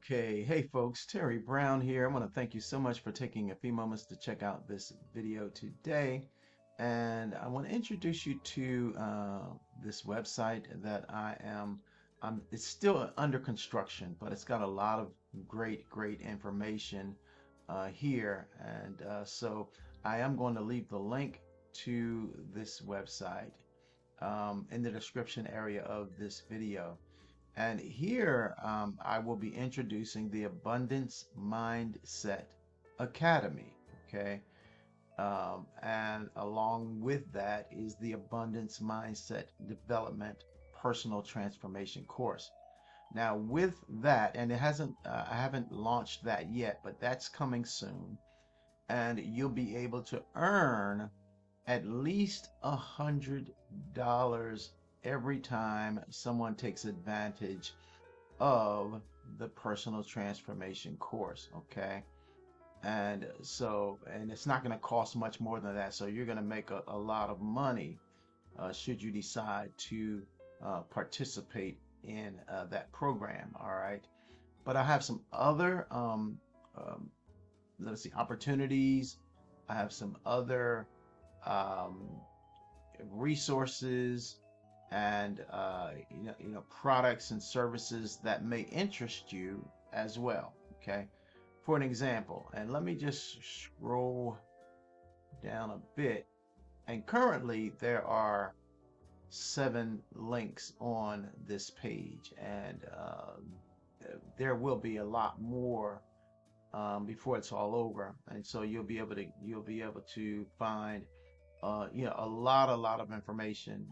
Okay, hey folks, Terry Brown here. I want to thank you so much for taking a few moments to check out this video today. And I want to introduce you to this website that it's still under construction, but it's got a lot of great information here. And so I am going to leave the link to this website in the description area of this video. And here I will be introducing the Abundance Mindset Academy. Okay. And along with that is the Abundance Mindset Development Personal Transformation course. Now, with that, and I haven't launched that yet, but that's coming soon. And you'll be able to earn at least $100 every time someone takes advantage of the personal transformation course. Okay. And it's not going to cost much more than that. So you're going to make a lot of money should you decide to participate in that program. All right. But I have some other, let's see, opportunities. I have some other um, resources and products and services that may interest you as well. Okay, for an example, and let me just scroll down a bit. And currently there are 7 links on this page, and there will be a lot more before it's all over. And so you'll be able to find a lot of information,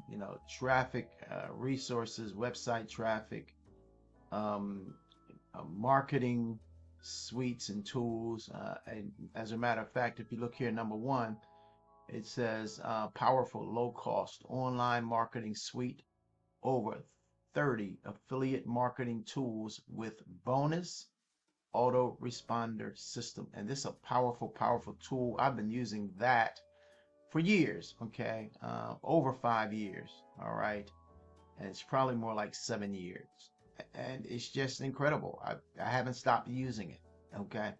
traffic, resources, website traffic, um, marketing suites and tools. And as a matter of fact, if you look here, number 1, it says powerful low cost online marketing suite, over 30 affiliate marketing tools with bonus autoresponder system. And this is a powerful tool. I've been using that for years. Okay, over 5 years. All right, and it's probably more like 7 years, and it's just incredible. I haven't stopped using it. Okay.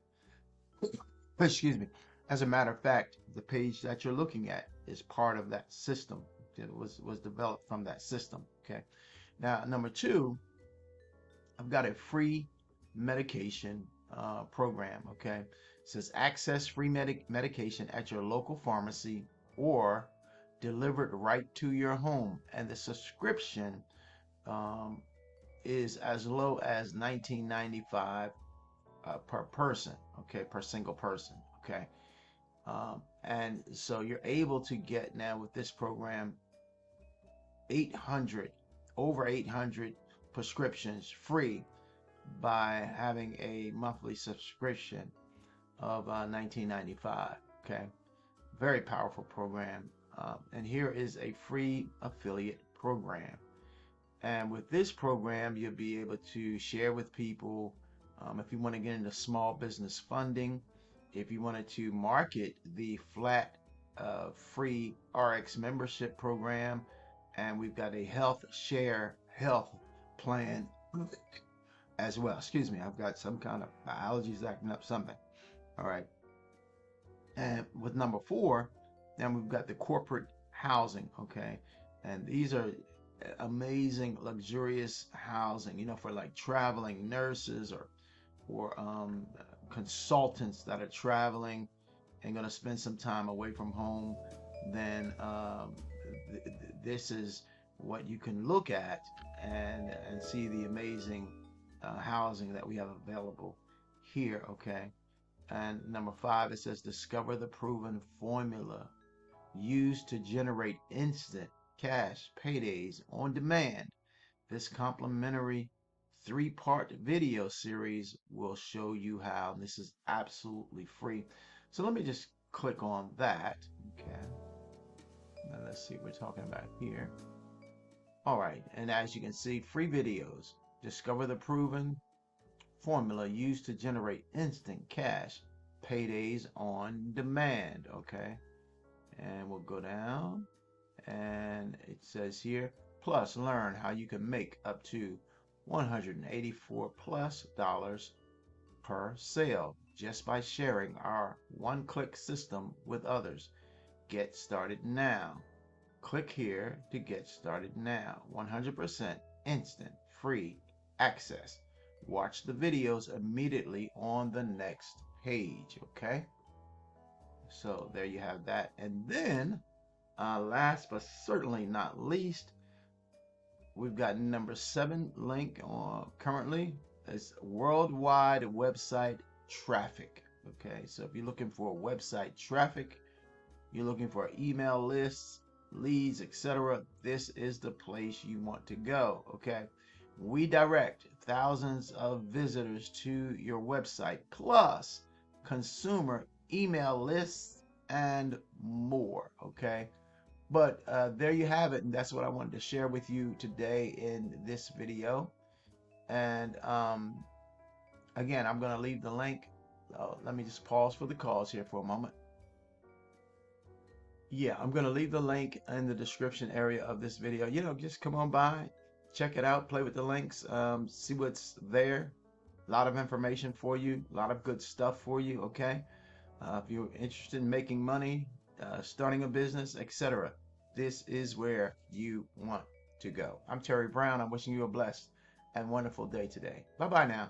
Excuse me. As a matter of fact, the page that you're looking at is part of that system. It was developed from that system. Okay. Now, number 2, I've got a free medication program. Okay, it says access free medication at your local pharmacy or delivered right to your home, and the subscription um, is as low as $19.95 per person. Okay, per single person. Okay, and so you're able to get now with this program 800 over 800 prescriptions free by having a monthly subscription of $19.95. Okay, very powerful program. And here is a free affiliate program. And with this program, you'll be able to share with people if you want to get into small business funding, if you wanted to market the flat free RX membership program, and we've got a health share health plan as well. Excuse me, I've got some kind of allergies acting up, something. All right. And with number 4, then we've got the corporate housing. Okay, and these are amazing, luxurious housing, for like traveling nurses or consultants that are traveling and going to spend some time away from home. Then this is what you can look at and see the amazing housing that we have available here. Okay, and number 5, it says discover the proven formula used to generate instant cash paydays on demand. This complimentary 3-part video series will show you how. This is absolutely free. So let me just click on that. Okay, now let's see what we're talking about here. All right, and as you can see, free videos. Discover the proven formula used to generate instant cash paydays on demand. Okay, and we'll go down, and it says here, plus learn how you can make up to $184 plus per sale just by sharing our one-click system with others. Get started now. Click here to get started now. 100% instant free access. Watch the videos immediately on the next page, okay? So there you have that. And then last but certainly not least, we've got number 7 link on currently. It's worldwide website traffic. Okay, so if you're looking for website traffic, you're looking for email lists, leads, etc., this is the place you want to go. Okay, we direct thousands of visitors to your website, plus consumer email lists and more. Okay, but there you have it, and that's what I wanted to share with you today in this video. And again, I'm going to leave the link. Let me just pause for the calls here for a moment. Yeah, I'm going to leave the link in the description area of this video. Just come on by, check it out, play with the links, see what's there. A lot of information for you, a lot of good stuff for you, okay? If you're interested in making money, starting a business, etc., this is where you want to go. I'm Terry Brown. I'm wishing you a blessed and wonderful day today. Bye-bye now.